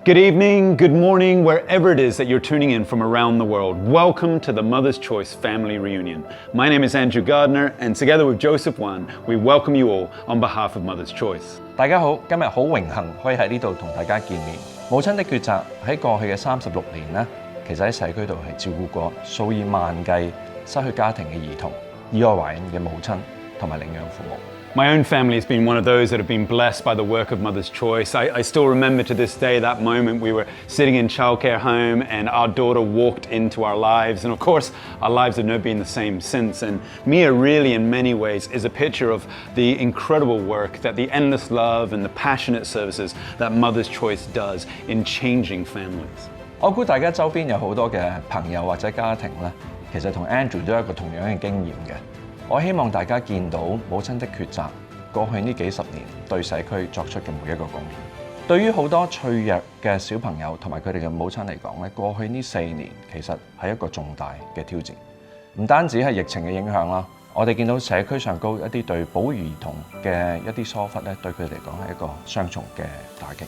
Good evening, good morning, wherever it is that you're tuning in from around the world. Welcome to the Mother's Choice Family Reunion. My name is Andrew Gardner, and together with Joseph Wan, we welcome you all on behalf of Mother's Choice. 大家好，今日好榮幸可以喺呢度同大家見面。母親的抉擇喺過去嘅36年呢，其實喺社區度係照顧過數以萬計失去家庭嘅兒童、意外懷孕嘅母親同埋領養父母。My own family has been one of those that have been blessed by the work of Mother's Choice. I still remember to this day that moment we were sitting in childcare home and our daughter walked into our lives. And of course, our lives have never been the same since. And Mia really, in many ways, is a picture of the incredible work that the endless love and the passionate services that Mother's Choice does in changing families. 我估大家周邊有好多嘅朋友或者家庭咧，其實同 Andrew 都有一個同樣嘅經驗嘅。我希望大家見到母親的抉擇過去呢幾十年對社區作出嘅每一個貢獻。對於好多脆弱嘅小朋友同埋佢哋嘅母親嚟講咧，過去呢4年其實係一個重大嘅挑戰。唔單止係疫情嘅影響啦，我哋見到社區上高一啲對保護兒童嘅一啲疏忽咧，對佢哋嚟講係一個雙重嘅打擊。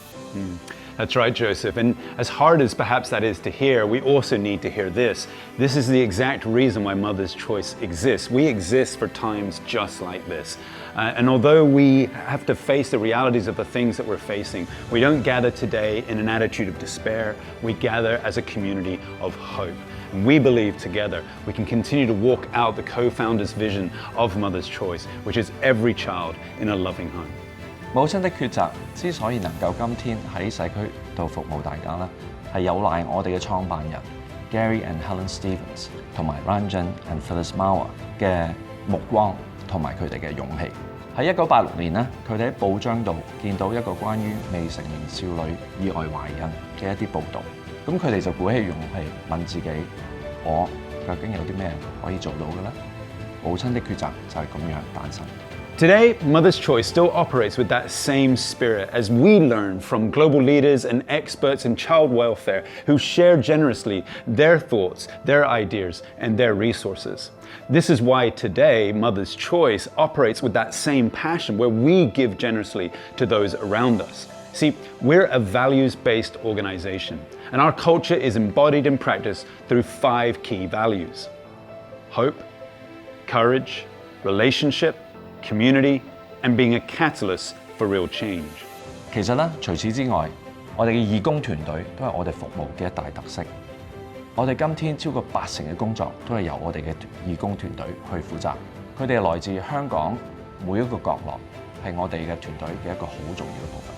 That's right, Joseph. And as hard as perhaps that is to hear, we also need to hear this. This is the exact reason why Mother's Choice exists. We exist for times just like this. And although we have to face the realities of the things that we're facing, we don't gather today in an attitude of despair. We gather as a community of hope. And we believe together we can continue to walk out the co-founder's vision of Mother's Choice, which is every child in a loving home. 母親的抉擇之所以能夠今天喺社區度服務大家啦，係有賴我哋嘅創辦人 Gary and Helen Stevens 同埋 Ranjan and Phyllis Mauer 嘅目光同埋佢哋嘅勇氣。喺1986年呢，佢哋喺報章度見到一個關於未成年少女意外懷孕嘅一啲報導，咁佢哋就鼓起勇氣問自己：我究竟有啲咩可以做到嘅呢？母親的抉擇就係咁樣誕生。Today, Mother's Choice still operates with that same spirit as we learn from global leaders and experts in child welfare who share generously their thoughts, their ideas, and their resources. This is why today, Mother's Choice operates with that same passion where we give generously to those around us. See, we're a values-based organization, and our culture is embodied in practice through 5 key values: hope, courage, relationship, community, and being a catalyst for real change. 其實咧，除此之外，我哋嘅義工團隊都係我哋服務嘅一大特色。我哋今天超過80%嘅工作都係由我哋嘅義工團隊去負責。佢哋係來自香港每一個角落，係我哋嘅團隊嘅一個好重要嘅部分。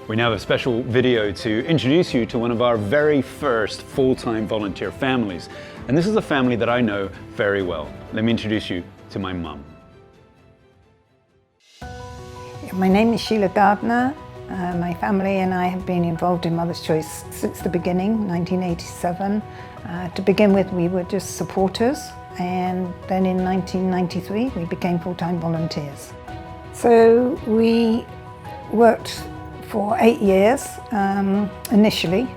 We now have a special video to introduce you to one of our very first full-time volunteer families. And this is a family that I know very well. Let me introduce you to my mum. My name is Sheila Gardner. My family and I have been involved in Mother's Choice since the beginning, 1987. To begin with, we were just supporters, and then in 1993 we became full-time volunteers. So we worked for 8 years initially.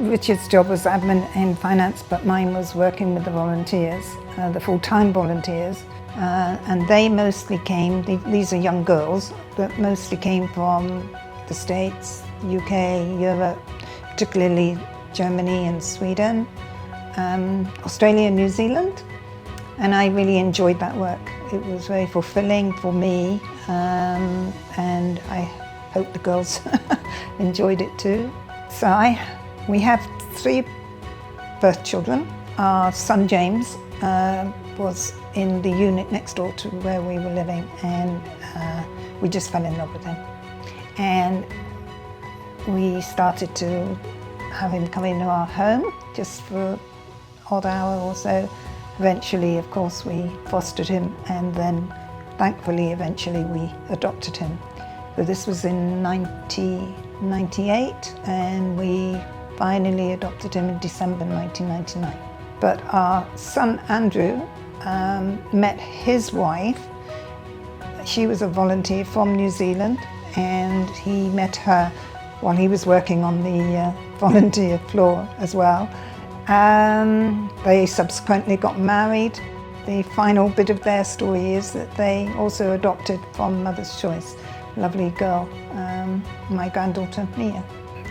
Richard's job was admin and finance, but mine was working with the volunteers, the full-time volunteers. And they mostly came, these are young girls, but mostly came from the States, UK, Europe, particularly Germany and Sweden, Australia and New Zealand. And I really enjoyed that work. It was very fulfilling for me, and I hope the girls enjoyed it too. So we have 3 birth children. Our son James was in the unit next door to where we were living, and we just fell in love with him. And we started to have him come into our home just for an odd hour or so. Eventually, of course, we fostered him, and then thankfully, eventually we adopted him. But this was in 1998, and we finally adopted him in December 1999. But our son Andrew met his wife. She was a volunteer from New Zealand, and he met her while he was working on the volunteer floor as well. They subsequently got married. The final bit of their story is that they also adopted from Mother's Choice. lovely girl, my granddaughter Mia.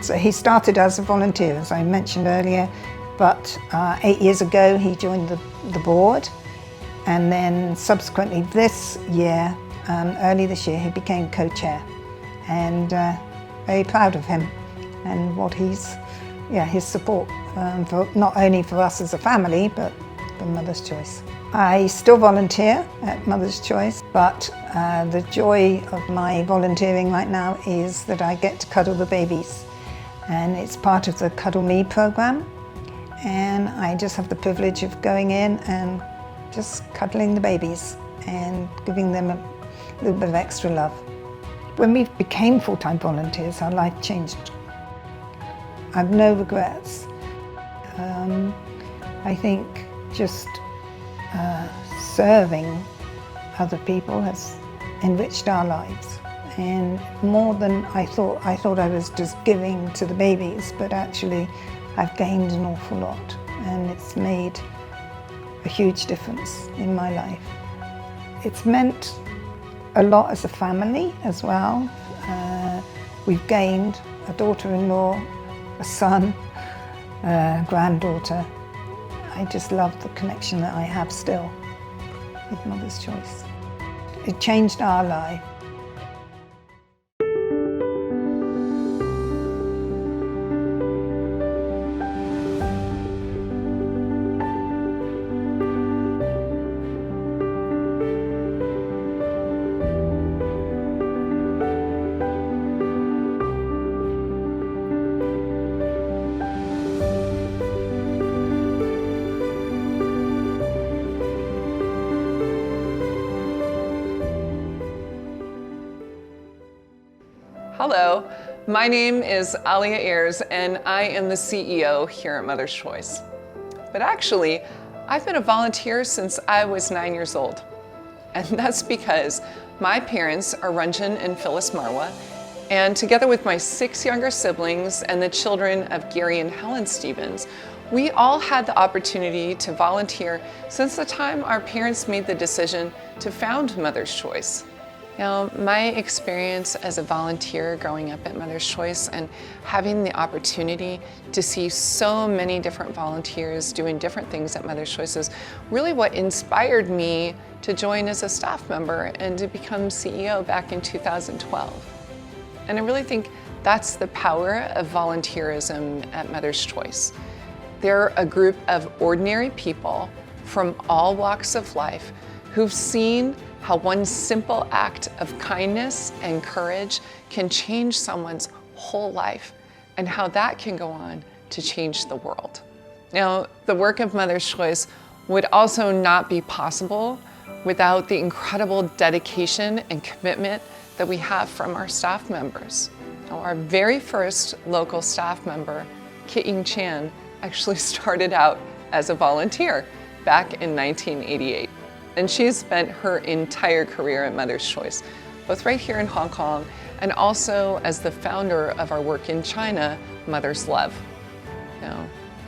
So he started as a volunteer, as I mentioned earlier, but 8 years ago he joined the board, and then subsequently this year, early this year, he became co-chair, and very proud of him and what his support, for not only for us as a family, but for Mother's Choice. I still volunteer at Mother's Choice, but the joy of my volunteering right now is that I get to cuddle the babies, and it's part of the Cuddle Me program, and I just have the privilege of going in and just cuddling the babies and giving them a little bit of extra love. When we became full-time volunteers, our life changed. I have no regrets. I think just serving other people has enriched our lives, and more than I thought. I thought I was just giving to the babies, but actually I've gained an awful lot, and it's made a huge difference in my life. It's meant a lot as a family as well. We've gained a daughter-in-law, a son, a granddaughter. I just love the connection that I have still with Mother's Choice. It changed our life. Hello, my name is Alia Ayers, and I am the CEO here at Mother's Choice. But actually, I've been a volunteer since I was 9 years old. And that's because my parents are Ranjan and Phyllis Marwa, and together with my 6 younger siblings and the children of Gary and Helen Stevens, we all had the opportunity to volunteer since the time our parents made the decision to found Mother's Choice. Now, my experience as a volunteer growing up at Mother's Choice and having the opportunity to see so many different volunteers doing different things at Mother's Choice is really what inspired me to join as a staff member and to become CEO back in 2012. And I really think that's the power of volunteerism at Mother's Choice. They're a group of ordinary people from all walks of life who've seen how one simple act of kindness and courage can change someone's whole life, and how that can go on to change the world. Now, the work of Mother's Choice would also not be possible without the incredible dedication and commitment that we have from our staff members. Now, our very first local staff member, Kit Ying Chan, actually started out as a volunteer back in 1988. And she's spent her entire career at Mother's Choice, both right here in Hong Kong and also as the founder of our work in China, Mother's Love. Now,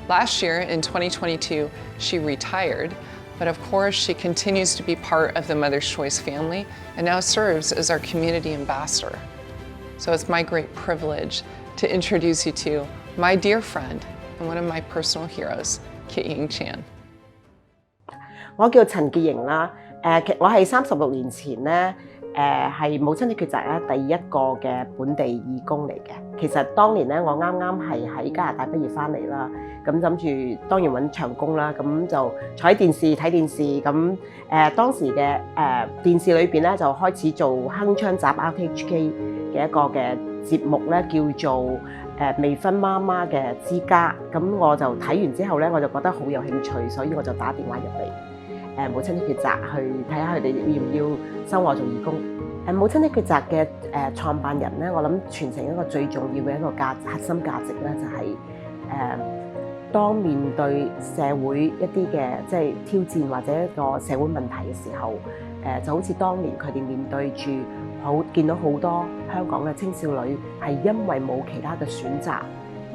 last year in 2022, she retired, but of course she continues to be part of the Mother's Choice family and now serves as our community ambassador. So it's my great privilege to introduce you to my dear friend and one of my personal heroes, Kit Ying Chan. 我叫陳潔瑩啦，我係36年前咧，係母親的抉擇咧第一個嘅本地義工嚟嘅。其實當年咧，我啱啱係喺加拿大畢業翻嚟啦，咁諗住當然揾長工啦，咁就坐喺電視睇電視，咁當時嘅電視裏邊咧就開始做鏗鏘集 RTHK 嘅一個嘅節目咧，叫做未婚媽媽嘅之家。咁我就睇完之後咧，我就覺得好有興趣，所以我就打電話入嚟。母親的抉擇去睇下佢哋要唔要收我做義工。母親的抉擇嘅創辦人咧，我諗傳承一個最重要嘅一個核心價值咧，就係當面對社會一啲嘅即係挑戰或者一個社會問題嘅時候，就好似當年佢哋面對住見到好多香港嘅青少女係因為冇其他嘅選擇，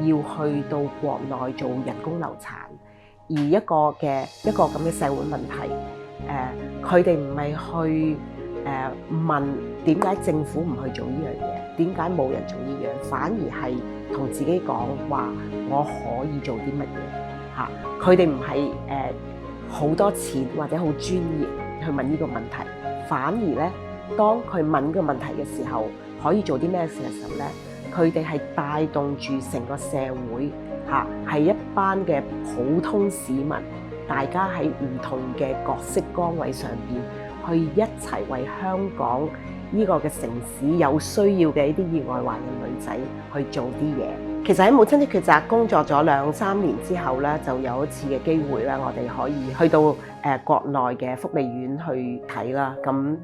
要去到國內做人工流產。而一個咁嘅社會問題，佢哋唔係去問點解政府唔去做呢樣嘢，點解冇人做呢樣，反而係同自己講話我可以做啲乜嘢嚇。佢哋唔係好多錢或者好專業去問呢個問題，反而咧當佢問呢個問題嘅時候，可以做啲咩事嘅時候咧，佢哋係帶動住成個社會嚇，係一班嘅普通市民，大家喺唔同嘅角色崗位上邊，去一齊為香港呢個嘅城市有需要嘅一啲意外懷孕女仔去做啲嘢。其實喺母親的抉擇工作咗2-3年之後咧，就有一次嘅機會咧，我哋可以去到國內嘅福利院去睇啦。咁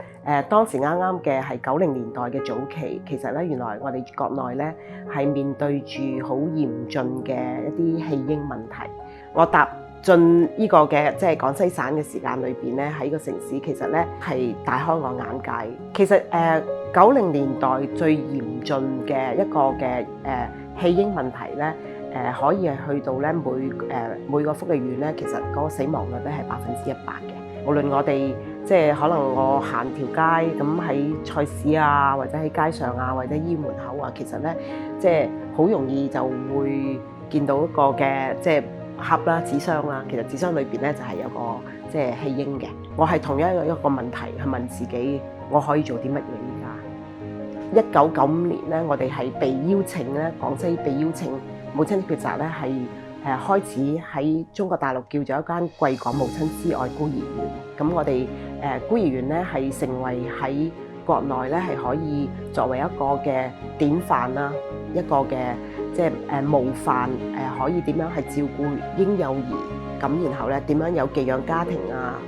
當時啱啱嘅係90年代嘅早期，其實咧原來我哋國內咧係面對住好嚴峻嘅一啲棄嬰問題。我踏進呢個嘅即係廣西省嘅時間裏邊咧，喺個城市其實咧係大開我眼界。其實90年代最嚴峻嘅一個嘅棄嬰問題咧，可以係去到咧每個福利院咧，其實嗰個死亡率咧係100%嘅。無論我哋即係可能我行條街咁喺菜市啊，或者喺街上啊，或者醫院門口啊，其實咧即係好容易就會見到一個嘅即係盒啦、紙箱啦。其實紙箱裏邊咧就係有個即係棄嬰嘅。我係同樣一個問題去問自己，我可以做啲乜嘢而家？1995年咧，我哋係被邀請咧，廣西被邀請母親的抉擇咧係開始喺中國大陸叫做一間貴港母親之愛孤兒院。咁我哋孤兒院咧係成為喺國內咧係可以作為一個嘅典範啦，一個嘅即係模範可以點樣係照顧嬰幼兒，咁然後咧點樣有寄養家庭啊，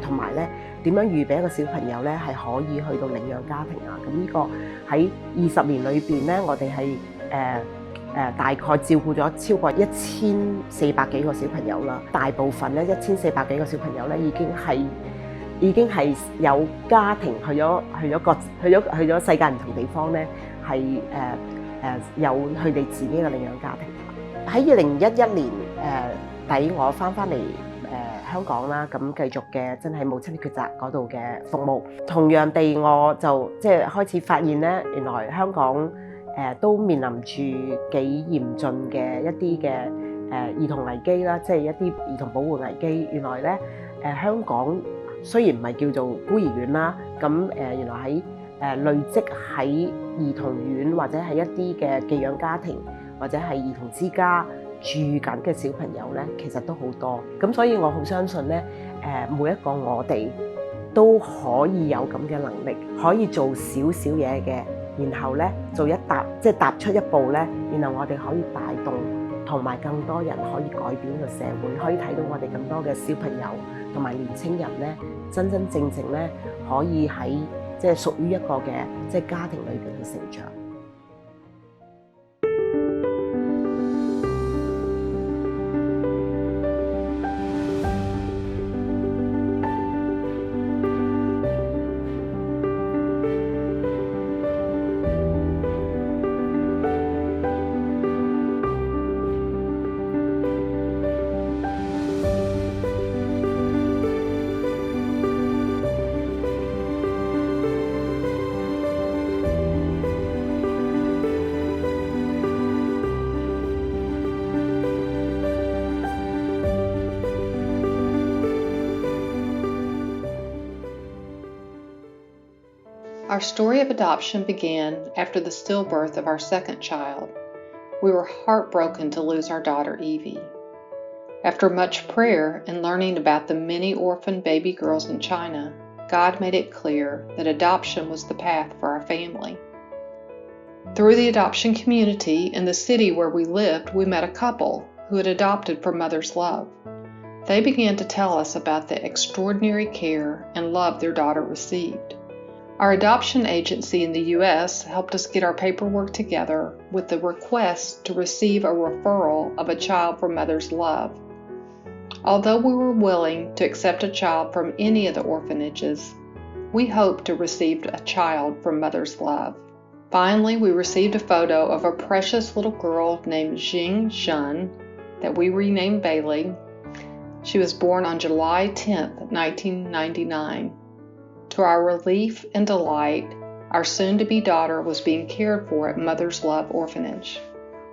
同埋咧點樣預備一個小朋友咧係可以去到領養家庭啊。咁呢個喺20年裏邊咧，我哋係大概照顧咗超過1400幾個小朋友啦。大部分咧1400幾個小朋友咧已經係有家庭去咗世界唔同地方咧，係有佢哋自己嘅領養家庭。喺2011年底我翻嚟香港啦，咁繼續嘅真係母親的抉擇嗰度嘅服務。同樣地，我就即係開始發現咧，原來香港都面臨住幾嚴峻嘅一啲嘅兒童危機啦，即係一啲兒童保護危機。原來咧香港雖然唔係叫做孤兒院啦，咁原來喺累積喺兒童院或者係一啲嘅寄養家庭或者係兒童之家住緊嘅小朋友咧，其實都好多。咁所以我好相信咧，每一個我哋都可以有咁嘅能力，可以做少少嘢嘅，然後咧做即係踏出一步咧，然後我哋可以帶動同埋更多人可以改變個社會，可以睇到我哋更多嘅小朋友同埋年青人咧，真真正正咧可以喺即係屬於一個嘅即係家庭裏邊去成長。Our story of adoption began after the stillbirth of our second child. We were heartbroken to lose our daughter Evie. After much prayer and learning about the many orphan baby girls in China, God made it clear that adoption was the path for our family. Through the adoption community in the city where we lived, we met a couple who had adopted for mother's love. They began to tell us about the extraordinary care and love their daughter received. Our adoption agency in the U.S. helped us get our paperwork together with the request to receive a referral of a child for mother's love. Although we were willing to accept a child from any of the orphanages, we hoped to receive a child from mother's love. Finally, we received a photo of a precious little girl named Jing Shun that we renamed Bailey. She was born on July 10, 1999. To our relief and delight, our soon-to-be daughter was being cared for at Mother's Love Orphanage.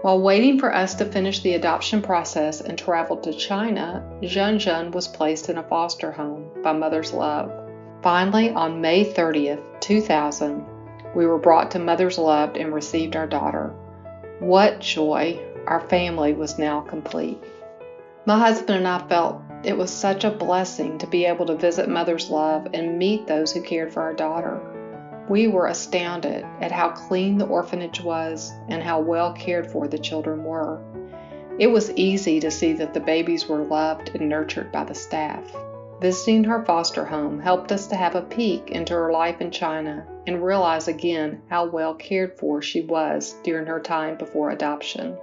While waiting for us to finish the adoption process and travel to China, Zhen was placed in a foster home by Mother's Love. Finally, on May 30th, 2000, we were brought to Mother's Love and received our daughter. What joy! Our family was now complete. My husband and I felt it was such a blessing to be able to visit Mother's Love and meet those who cared for our daughter. We were astounded at how clean the orphanage was and how well cared for the children were. It was easy to see that the babies were loved and nurtured by the staff. Visiting her foster home helped us to have a peek into her life in China and realize again how well cared for she was during her time before adoption.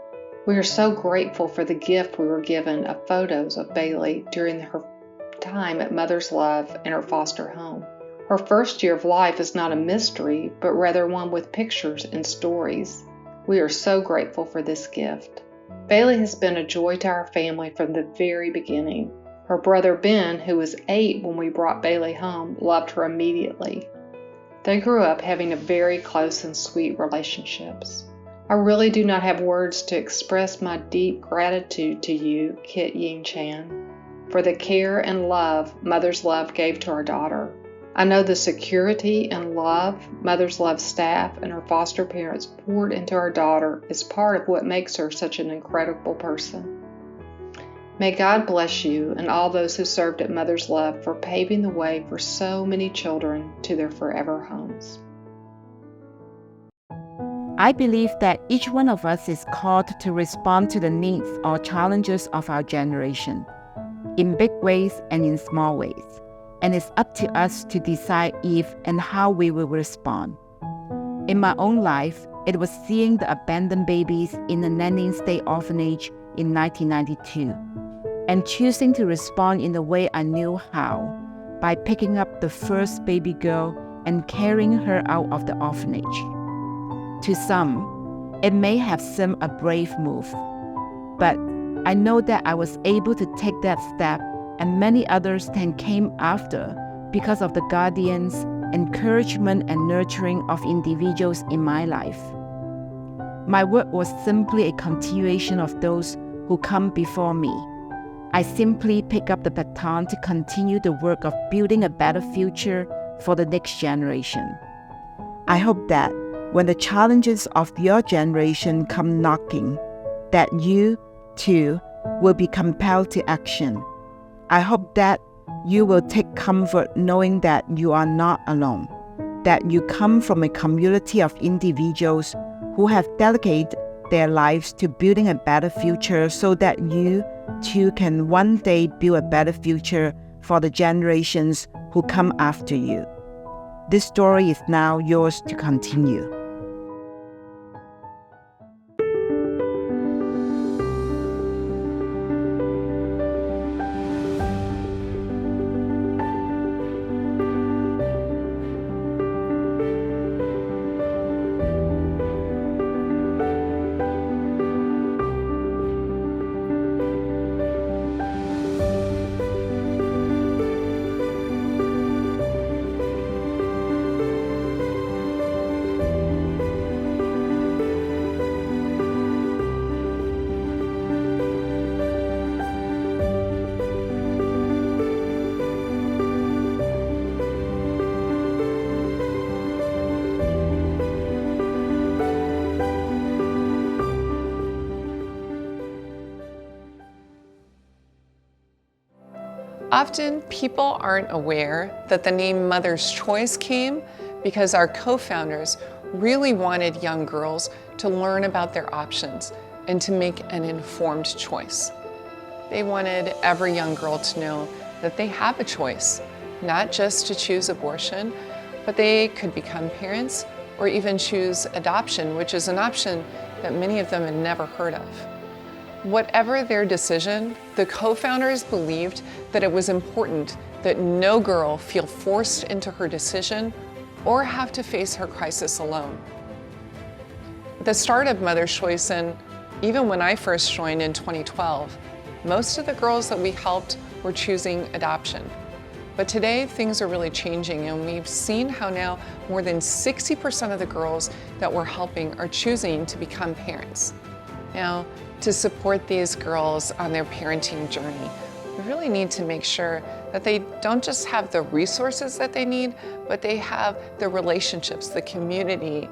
We are so grateful for the gift we were given of photos of Bailey during her time at Mother's Love and her foster home. Her first year of life is not a mystery, but rather one with pictures and stories. We are so grateful for this gift. Bailey has been a joy to our family from the very beginning. Her brother Ben, who was 8 when we brought Bailey home, loved her immediately. They grew up having a very close and sweet relationships. I really do not have words to express my deep gratitude to you, Kit Ying Chan, for the care and love Mother's Love gave to our daughter. I know the security and love Mother's Love staff and her foster parents poured into our daughter is part of what makes her such an incredible person. May God bless you and all those who served at Mother's Love for paving the way for so many children to their forever homes. I believe that each one of us is called to respond to the needs or challenges of our generation, in big ways and in small ways. And it's up to us to decide if and how we will respond. In my own life, it was seeing the abandoned babies in the Nanning State Orphanage in 1992, and choosing to respond in the way I knew how, by picking up the first baby girl and carrying her out of the orphanage. To some, it may have seemed a brave move, but I know that I was able to take that step, and many others then came after because of the guardians, encouragement, and nurturing of individuals in my life. My work was simply a continuation of those who come before me. I simply pick up the baton to continue the work of building a better future for the next generation. I hope that when the challenges of your generation come knocking, that you, too, will be compelled to action. I hope that you will take comfort knowing that you are not alone, that you come from a community of individuals who have dedicated their lives to building a better future so that you, too, can one day build a better future for the generations who come after you. This story is now yours to continue. Often, people aren't aware that the name Mother's Choice came because our co-founders really wanted young girls to learn about their options and to make an informed choice. They wanted every young girl to know that they have a choice, not just to choose abortion, but they could become parents or even choose adoption, which is an option that many of them had never heard of. Whatever their decision, the co-founders believed that it was important that no girl feel forced into her decision or have to face her crisis alone. At the start of Mother's Choice, and even when I first joined in 2012, most of the girls that we helped were choosing adoption. But today, things are really changing, and we've seen how now more than 60% of the girls that we're helping are choosing to become parents. Now, to support these girls on their parenting journey, we really need to make sure that they don't just have the resources that they need, but they have the relationships, the community,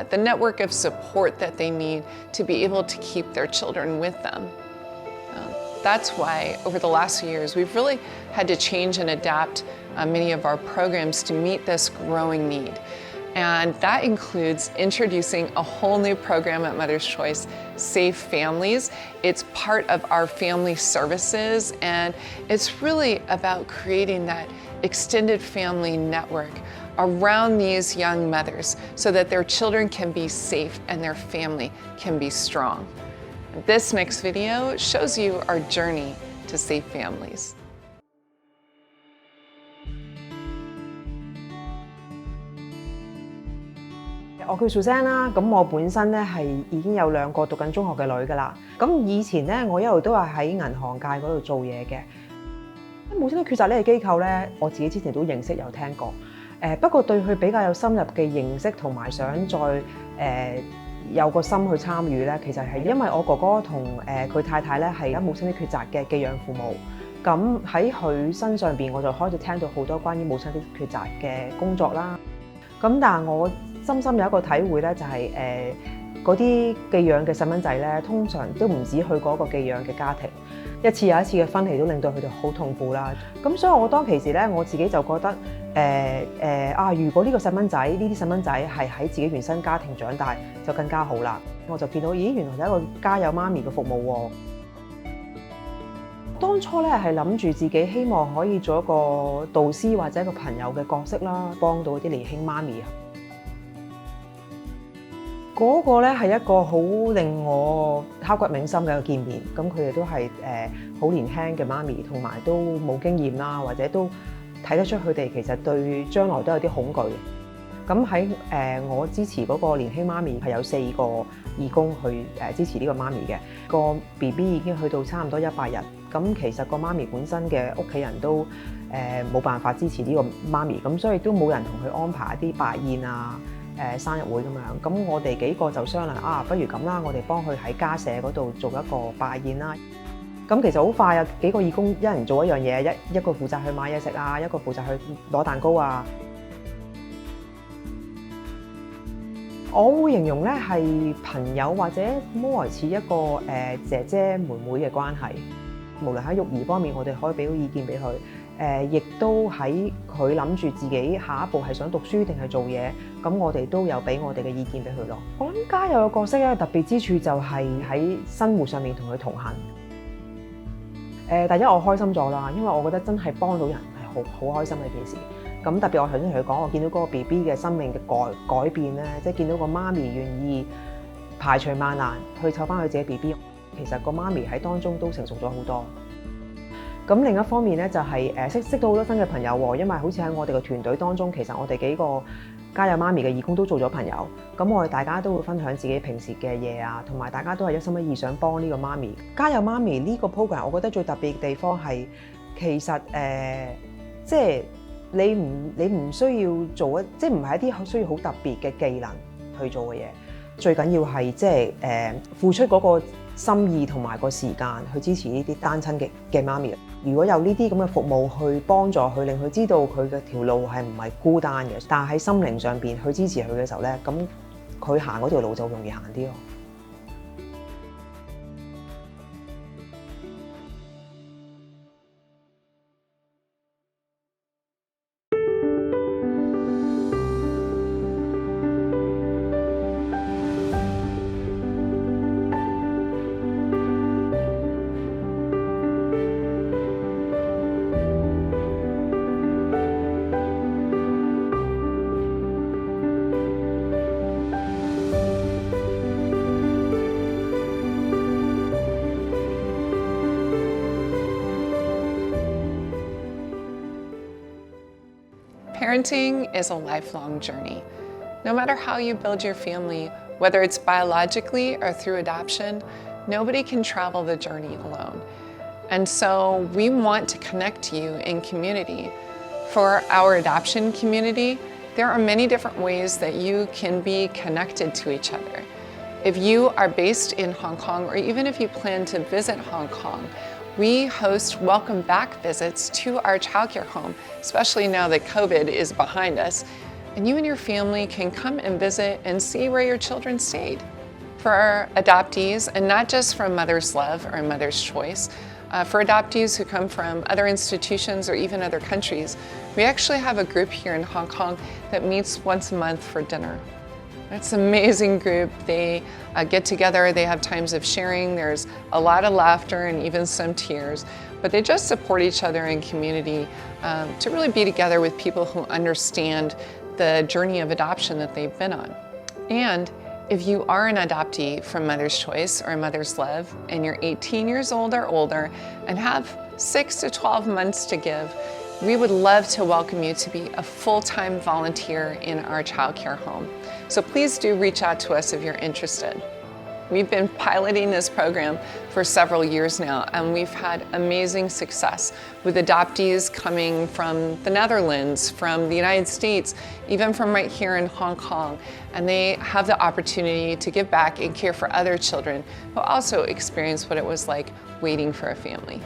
the network of support that they need to be able to keep their children with them. That's why over the last few years, we've really had to change and adapt many of our programs to meet this growing need. And that includes introducing a whole new program at Mother's Choice, Safe Families. It's part of our family services, and it's really about creating that extended family network around these young mothers so that their children can be safe and their family can be strong. This next video shows you our journey to Safe Families. 我叫 Suzanne 啦，咁我本身咧係已經有2個讀緊中學嘅女㗎啦。咁以前咧，我一路都係喺銀行界嗰度做嘢嘅。母親的抉擇呢個機構咧，我自己之前都認識有聽過。不過對佢比較有深入嘅認識同埋想再有個心去參與咧，其實係因為我哥哥同佢太太咧係母親的抉擇嘅寄養父母。咁喺佢身上邊，我就開始聽到好多關於母親的抉擇嘅工作啦。咁但係我深深有一個體會咧，就係嗰啲寄養嘅細蚊仔咧，通常都唔止去嗰個寄養嘅家庭，一次又一次嘅分離都令到佢哋好痛苦啦。咁所以我當其時咧，我自己就覺得如果呢個細蚊仔，呢啲細蚊仔係喺自己原生家庭長大，就更加好啦。我就見到，咦，原來有一個家有媽咪嘅服務喎。當初咧係諗住自己希望可以做一個導師或者一個朋友嘅角色啦，幫到啲年輕媽咪。嗰個咧係一個好令我刻骨銘心嘅一個見面。咁佢哋都係好年輕嘅媽咪，同埋都冇經驗啦，或者都睇得出佢哋其實對將來都有啲恐懼。咁喺我支持嗰個年輕媽咪係有4個義工去支持呢個媽咪嘅。個 BB 已經去到差唔多100日。咁其實個媽咪本身嘅屋企人都冇辦法支持呢個媽咪，咁所以都冇人同佢安排一啲百宴啊、生日會咁樣。咁我哋幾個就商量不如咁啦，我哋幫佢喺家舍嗰度做一個百宴啦。咁其實好快啊，幾個義工一人做一樣嘢，一個負責去買嘢食啊，一個負責去攞蛋糕啊。我會形容咧係朋友或者摸來似一個姐姐妹妹嘅關係。無論喺育兒方面，我哋可以俾到意見俾佢，亦都喺佢諗住自己下一步係想讀書定係做嘢，咁我哋都有俾我哋嘅意見俾佢咯。我諗家有嘅角色咧特別之處就係喺生活上面同佢同行。第一我開心咗啦，因為我覺得真係幫到人係好開心嘅一件事。咁特別我頭先同佢講，我見到嗰個 BB 嘅生命嘅改變咧，即係見到個媽咪願意排除萬難去湊翻佢自己 BB。其實個媽咪喺當中都成熟咗好多。咁另一方面咧就係識到好多新嘅朋友喎，因為好似喺我哋嘅團隊當中，其實我哋幾個家有媽咪嘅義工都做咗朋友。咁我哋大家都會分享自己平時嘅嘢啊，同埋大家都係一心一意想幫呢個媽咪。家有媽咪呢個 program， 我覺得最特別嘅地方係其實即係你唔需要做即係唔係一啲需要好特別嘅技能去做嘅嘢。最緊要係即係付出嗰個心意同埋個時間去支持呢啲單親嘅媽咪。如果有呢啲咁嘅服務去幫助佢，令佢知道佢嘅條路係唔係孤單嘅，但係喺心靈上邊去支持佢嘅時候咧，咁佢行嗰條路就容易行啲咯。Parenting is a lifelong journey. No matter how you build your family, whether it's biologically or through adoption, nobody can travel the journey alone. And so we want to connect you in community For our adoption community, there are many different ways that you can be connected to each other. If you are based in Hong Kong, or even if you plan to visit Hong Kong, we host welcome back visits to our childcare home, especially now that COVID is behind us. And you and your family can come and visit and see where your children stayed. For our adoptees, and not just from Mother's Love or Mother's Choice, for adoptees who come from other institutions or even other countries, we actually have a group here in Hong Kong that meets once a month for dinner. It's an amazing group. They get together, they have times of sharing, there's a lot of laughter and even some tears, but they just support each other in community to really be together with people who understand the journey of adoption that they've been on. And if you are an adoptee from Mother's Choice or Mother's Love and you're 18 years old or older and have 6 to 12 months to give, we would love to welcome you to be a full-time volunteer in our childcare home. So please do reach out to us if you're interested. We've been piloting this program for several years now, and we've had amazing success with adoptees coming from the Netherlands, from the United States, even from right here in Hong Kong. And they have the opportunity to give back and care for other children who also experience what it was like waiting for a family.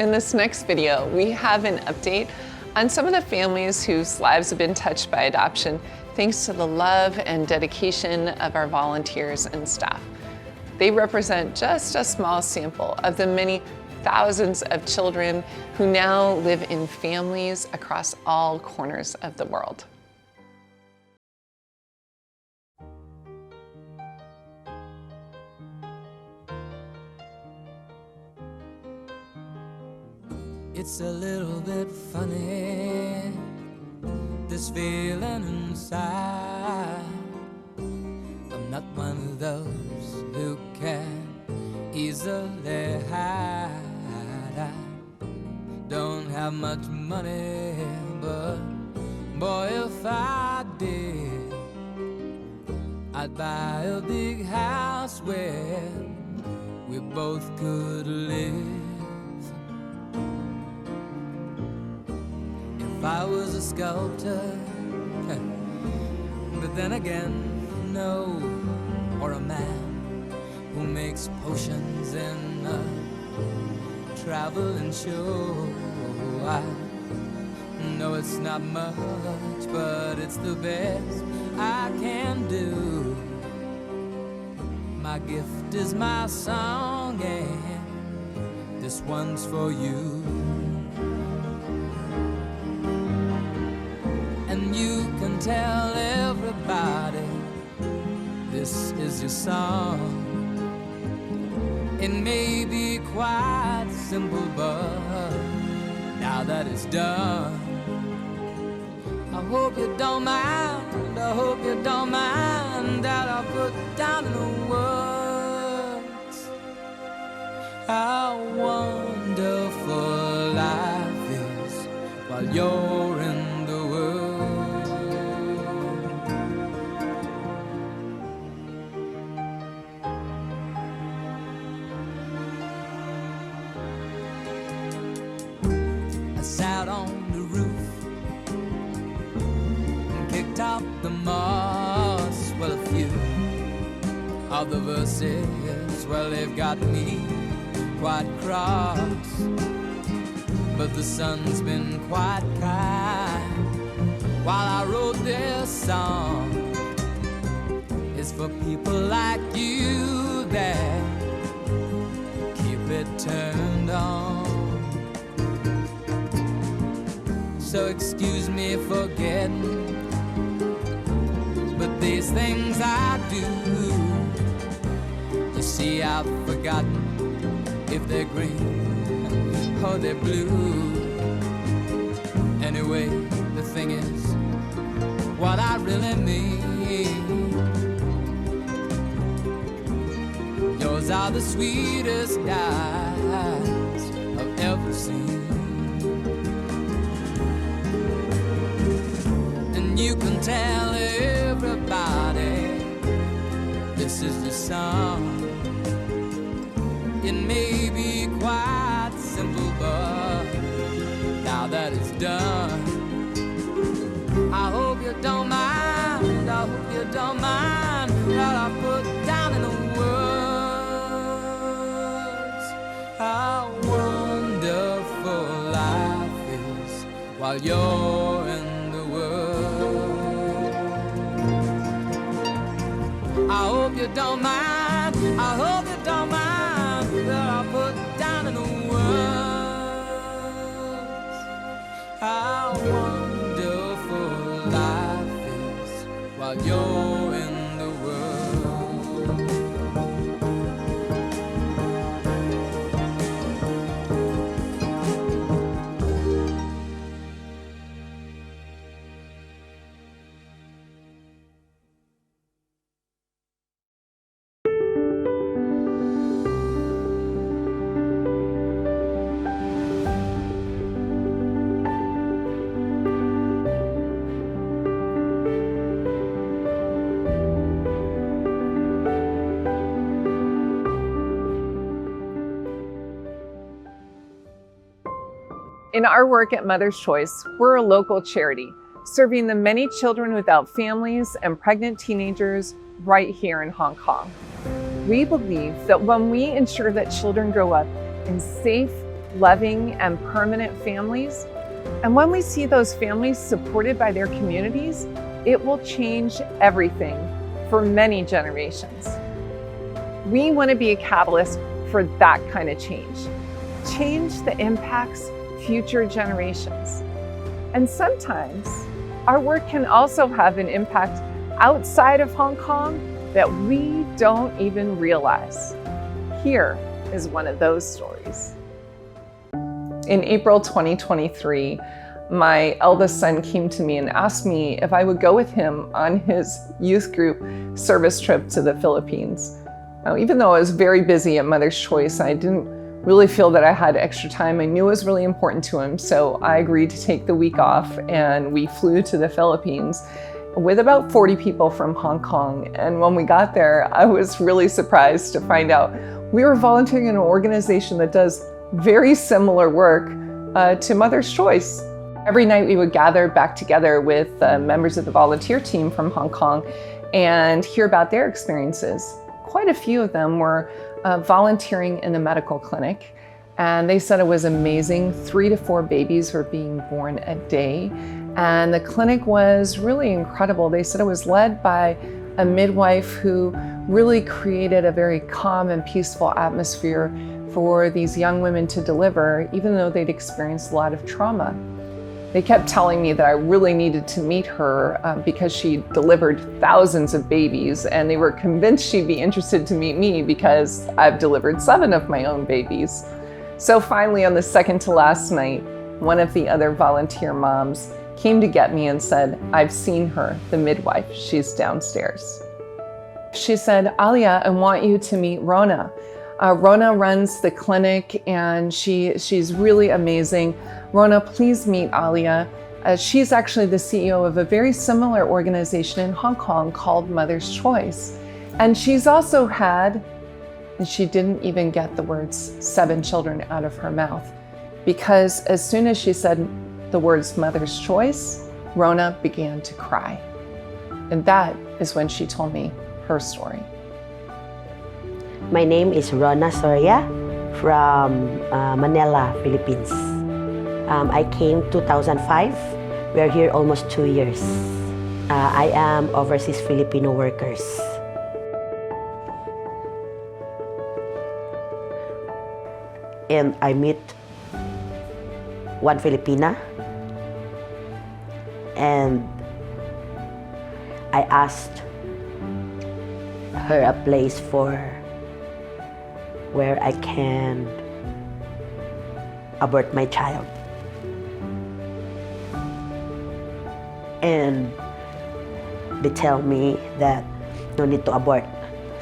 In this next video, we have an update on some of the families whose lives have been touched by adoption, thanks to the love and dedication of our volunteers and staff. They represent just a small sample of the many thousands of children who now live in families across all corners of the world. It's a little bit funny, this feeling inside. I'm not one of those who can easily hide. I don't have much money, but boy, if I did, I'd buy a big house where we both could live. If I was a sculptor, but then again, no, or a man who makes potions in a traveling show. I know it's not much, but it's the best I can do. My gift is my song, and this one's for you. And you can tell everybody this is your song. It may be quite simple, but now that it's done, I hope you don't mind, I hope you don't mind that I put down in the words how wonderful life is while you're in the world. Sat on the roof and kicked out the moss. Well, a few of the verses, well, they've got me quite cross. But the sun's been quite kind while I wrote this song. It's for people like you that keep it turned on. So excuse me for getting, but these things I do, you see I've forgotten if they're green or they're blue. Anyway, the thing is, what I really mean, yours are the sweetest eyes I've ever seen. You can tell everybody this is the song. It may be quite simple, but now that it's done, while you're in the world. I hope you don't mind, I hope you don't mind that I put down in the words how wonderful life is while you're in the world. In our work at Mother's Choice, we're a local charity, serving the many children without families and pregnant teenagers right here in Hong Kong. We believe that when we ensure that children grow up in safe, loving, and permanent families, and when we see those families supported by their communities, it will change everything for many generations. We want to be a catalyst for that kind of change. Change that impacts future generations. And sometimes our work can also have an impact outside of Hong Kong that we don't even realize. Here is one of those stories. In April 2023, my eldest son came to me and asked me if I would go with him on his youth group service trip to the Philippines. Now, even though I was very busy at Mother's Choice, I didn't really feel that I had extra time. I knew it was really important to him, so I agreed to take the week off, and we flew to the Philippines with about 40 people from Hong Kong. And when we got there, I was really surprised to find out we were volunteering in an organization that does very similar work to Mother's Choice. Every night we would gather back together with members of the volunteer team from Hong Kong and hear about their experiences. Quite a few of them were volunteering in the medical clinic, and they said it was amazing. 3 to 4 babies were being born a day, and the clinic was really incredible. They said it was led by a midwife who really created a very calm and peaceful atmosphere for these young women to deliver, even though they'd experienced a lot of trauma. They kept telling me that I really needed to meet her because she delivered thousands of babies, and they were convinced she'd be interested to meet me because I've delivered 7 of my own babies. So finally, on the second to last night, one of the other volunteer moms came to get me and said, "I've seen her, the midwife, she's downstairs." She said, "Alia, I want you to meet Rona. Rona runs the clinic, and she's really amazing. Rona, please meet Alia. She's actually the CEO of a very similar organization in Hong Kong called Mother's Choice. And she's also had," and she didn't even get the words 7 children out of her mouth, because as soon as she said the words Mother's Choice, Rona began to cry. And that is when she told me her story. My name is Rona Soria from Manila, Philippines. I came 2005. We are here almost 2 years. I am overseas Filipino workers. And I meet one Filipina, and I asked her a place for where I can abort my child. And they tell me that no need to abort.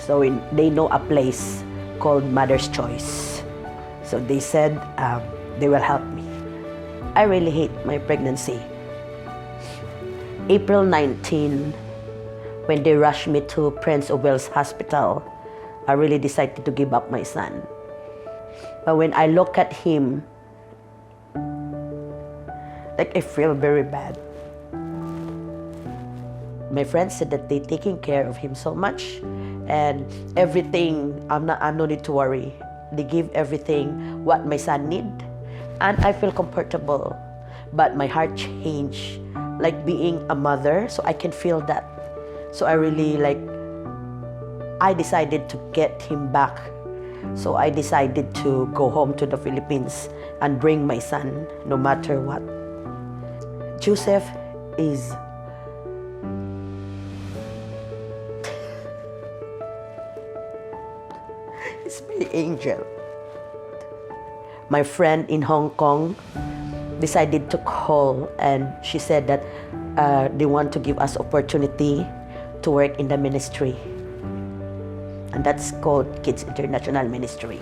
So they know a place called Mother's Choice. So they said they will help me. I really hate my pregnancy. April 19, when they rushed me to Prince of Wales Hospital, I really decided to give up my son. But when I look at him, like I feel very bad. My friends said that they're taking care of him so much, and everything, I'm no need to worry. They give everything what my son need, and I feel comfortable. but my heart changed, like being a mother, so I can feel that. So I really I decided to get him back. So I decided to go home to the Philippines and bring my son, no matter what. Joseph is my angel. My friend in Hong Kong decided to call, and she said that they want to give us opportunity to work in the ministry. And that's called Kids International Ministry.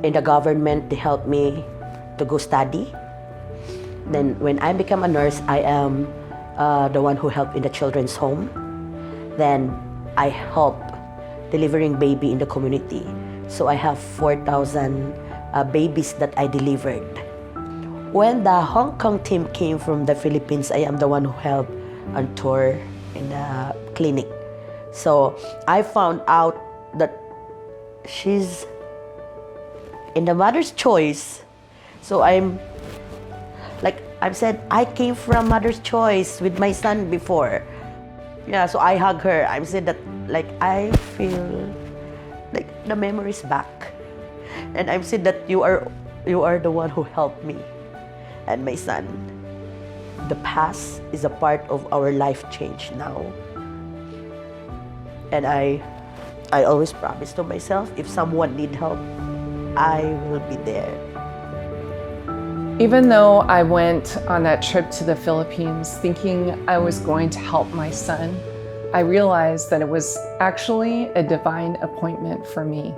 In the government, they helped me to go study. Then when I become a nurse, I am the one who helped in the children's home. Then I help delivering baby in the community. So I have 4,000 babies that I delivered. When the Hong Kong team came from the Philippines, I am the one who helped on tour in the clinic. So I found out that she's in the mother's choice. So I said, I came from mother's choice with my son before. Yeah, so I hug her. I said that I feel like the memories back. And I said that you are the one who helped me and my son. The past is a part of our life change now. And I always promise to myself, if someone needs help, I will be there. Even though I went on that trip to the Philippines thinking I was going to help my son, I realized that it was actually a divine appointment for me.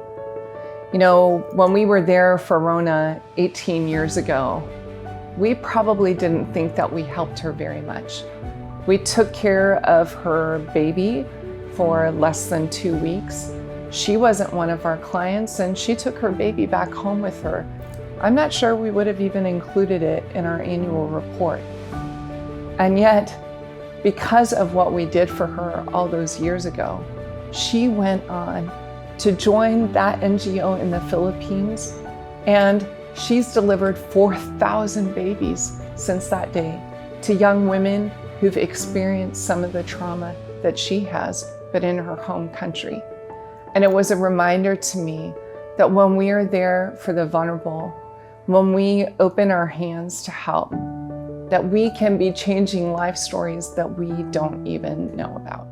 You know, when we were there for Rona 18 years ago, we probably didn't think that we helped her very much. We took care of her baby for less than 2 weeks. She wasn't one of our clients, and she took her baby back home with her. I'm not sure we would have even included it in our annual report. And yet, because of what we did for her all those years ago, she went on to join that NGO in the Philippines, and she's delivered 4,000 babies since that day to young women who've experienced some of the trauma that she has, but in her home country. And it was a reminder to me that when we are there for the vulnerable, when we open our hands to help, that we can be changing life stories that we don't even know about.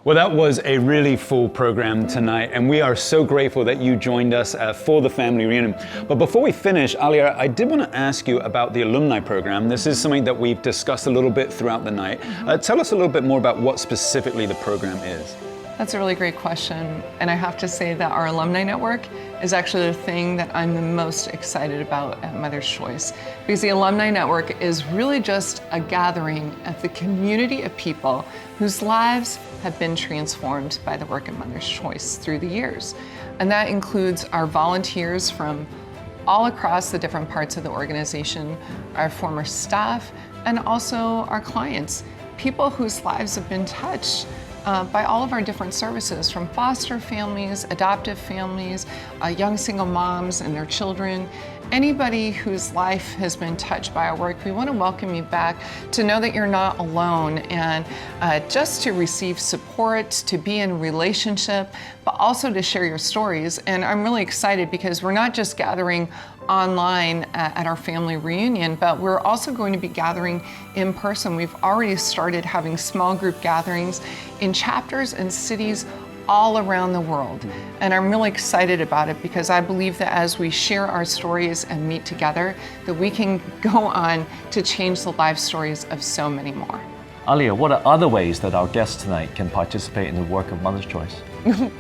Well, that was a really full program tonight, and we are so grateful that you joined us for the family reunion. But before we finish, Alia, I did want to ask you about the alumni program. This is something that we've discussed a little bit throughout the night. Tell us a little bit more about what specifically the program is. That's a really great question, and I have to say that our alumni network is actually the thing that I'm the most excited about at Mother's Choice, because the alumni network is really just a gathering of the community of people whose lives have been transformed by the work of Mother's Choice through the years. And that includes our volunteers from all across the different parts of the organization, our former staff, and also our clients, people whose lives have been touched by all of our different services, from foster families, adoptive families, young single moms and their children, anybody whose life has been touched by our work. We want to welcome you back to know that you're not alone, and just to receive support, to be in relationship, but also to share your stories. And I'm really excited because we're not just gathering online at our family reunion, but we're also going to be gathering in person. We've already started having small group gatherings in chapters and cities all around the world. And I'm really excited about it because I believe that as we share our stories and meet together, that we can go on to change the life stories of so many more. Alia, what are other ways that our guests tonight can participate in the work of Mother's Choice?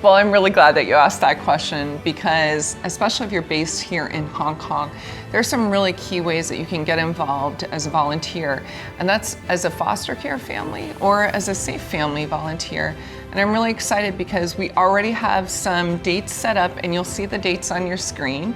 Well, I'm really glad that you asked that question because, especially if you're based here in Hong Kong, there's some really key ways that you can get involved as a volunteer, and that's as a foster care family or as a safe family volunteer. And I'm really excited because we already have some dates set up, and you'll see the dates on your screen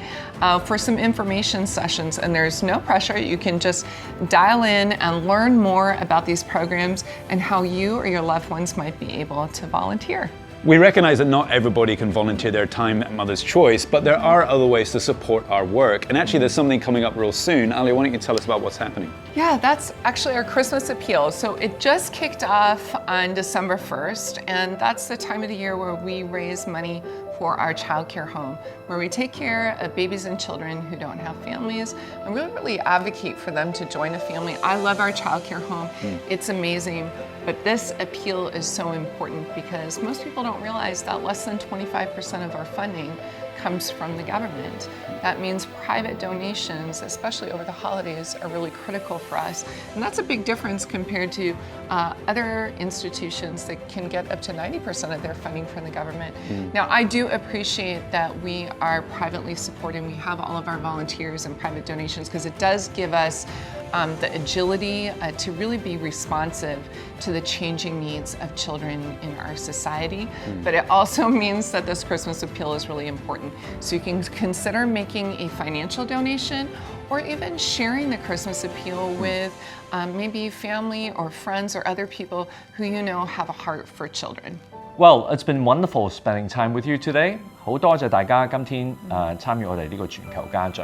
for some information sessions, and there's no pressure. You can just dial in and learn more about these programs and how you or your loved ones might be able to volunteer. We recognize that not everybody can volunteer their time at Mother's Choice, but there are other ways to support our work. And actually there's something coming up real soon. Ali, why don't you tell us about what's happening? Yeah, that's actually our Christmas appeal. So it just kicked off on December 1st, and that's the time of the year where we raise money for our childcare home, where we take care of babies and children who don't have families, and really advocate for them to join a family. I love our childcare home. It's amazing, but this appeal is so important because most people don't realize that less than 25% of our funding comes from the government. That means private donations, especially over the holidays, are really critical for us. And that's a big difference compared to other institutions that can get up to 90% of their funding from the government. Now, I do appreciate that we are privately supported. We have all of our volunteers and private donations because it does give us the agility to really be responsive to the changing needs of children in our society. But it also means that this Christmas appeal is really important. So you can consider making a financial donation or even sharing the Christmas appeal with maybe family or friends or other people who you know have a heart for children. Well, it's been wonderful spending time with you today. 好多謝大家今天參與我哋呢個全球家聚。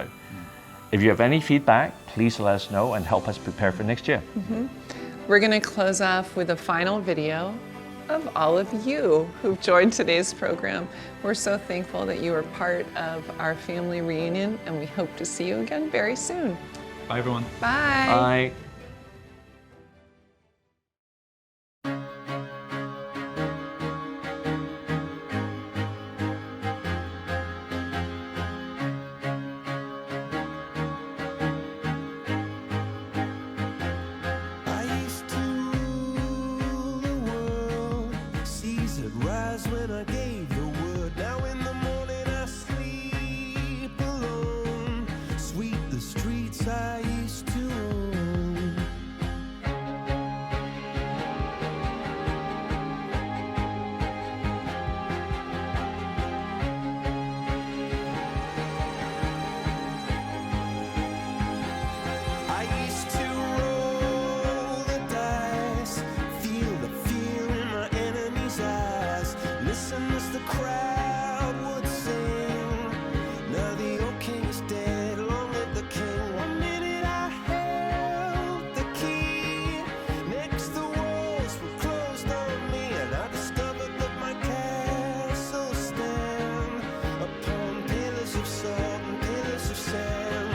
If you have any feedback, please let us know and help us prepare for next year. We're going to close off with a final video of all of you who've joined today's program. We're so thankful that you are part of our family reunion, and we hope to see you again very soon. Bye, everyone. Bye. Bye. When I gave the word, now in the morning I sleep alone. Sweep the streets I used to own. I used to roll the dice, feel the fear in my enemy's eyes. Listen as the crowd would sing. Now the old king is dead, long live the king. One minute I held the key. Next the walls were closed on me, and I discovered that my castle stand upon pillars of salt and pillars of sand.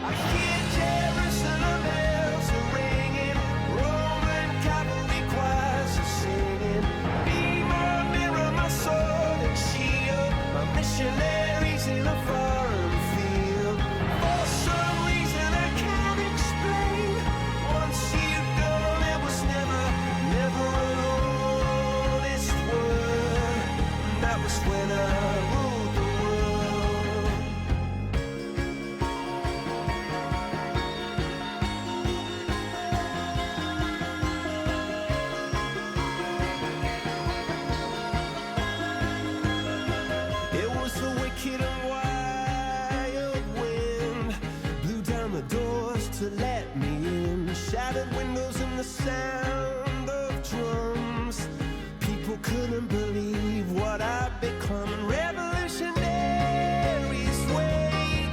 I hear Jerusalem bells are ringing, Roman cavalry choirs are singing. Be my mirror, my sword and shield, my missionaries in a foreign field. For some reason I can't explain, once you've gone it was never an honest word. And that was when I ruled the world. It was the wicked and wild wind, blew down the doors to let me in, shattered windows and the sound of drums. People couldn't believe what I'd become. Revolutionaries wait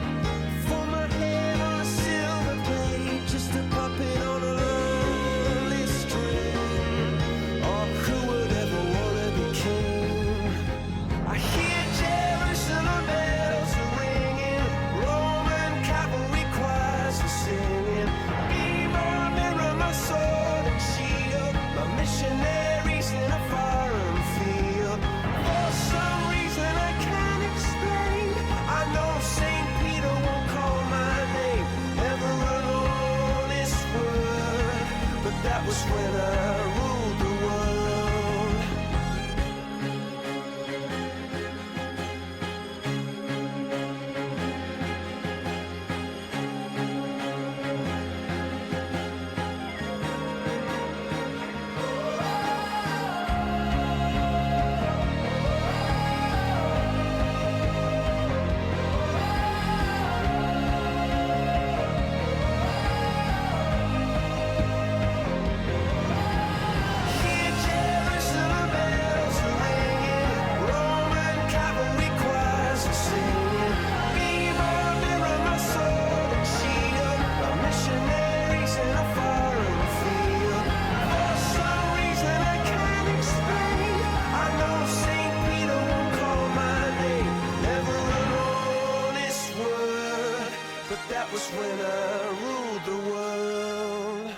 for my head on a silver plate, just a puppet on a lonely string. Oh, who would ever want to be king? I hear Jerusalem bells are ringing, Roman cavalry choirs are singing. Be my mirror, my sword and shield, my missionaries in a foreign field. For some reason I can't explain, I know St. Peter won't call my name, never an honest word. But that was when I ruled the world. That was when I ruled the world.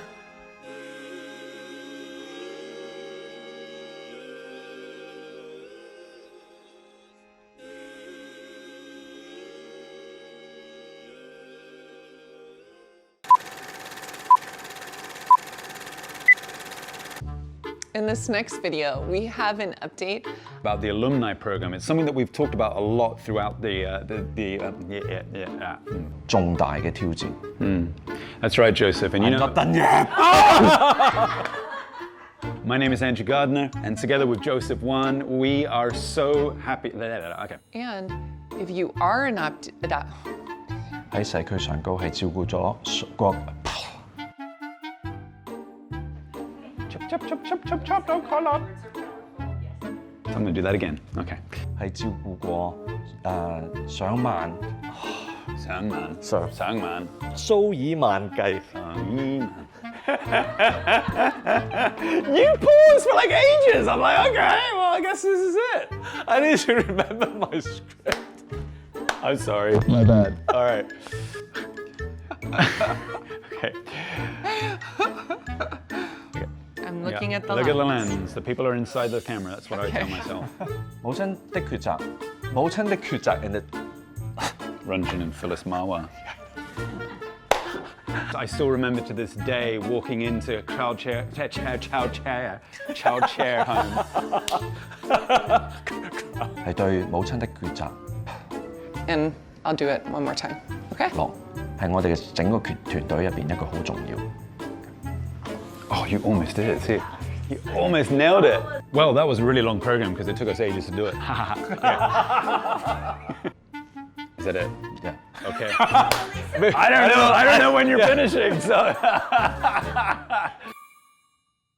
In this next video, we have an update about the alumni program. It's something that we've talked about a lot throughout the 重大嘅挑戰。 That's right, Joseph. And you know, not done yet. my name is Andrew Gardner, and together with Joseph Wan, we are so happy. Okay. and if you are an adopt 喺社區上高係照顧咗國。 Chop, chop, chop, chop, chop, don't call up. I'm gonna do that again. Okay. 係照顧過上萬、上萬、上萬、數以萬計。You paused for like ages. I'm like, okay, well, I guess this is it. I need to remember my script. I'm sorry. My bad. All right. Okay. I'm looking at the Look lens. at the lens. The people are inside the camera. That's what I tell myself. 母親的抉擇，母親的抉擇 and Ranjan and Phyllis Marwa. I still remember to this day walking into a child care home. 係對母親的抉擇 And I'll do it one more time. Okay? 落，係我哋嘅整個團隊入邊一個好重要。 Oh, you almost did it. See, you almost nailed it. Well, that was a really long program because it took us ages to do it. Is that it? Yeah. Okay. I don't know when you're finishing, so.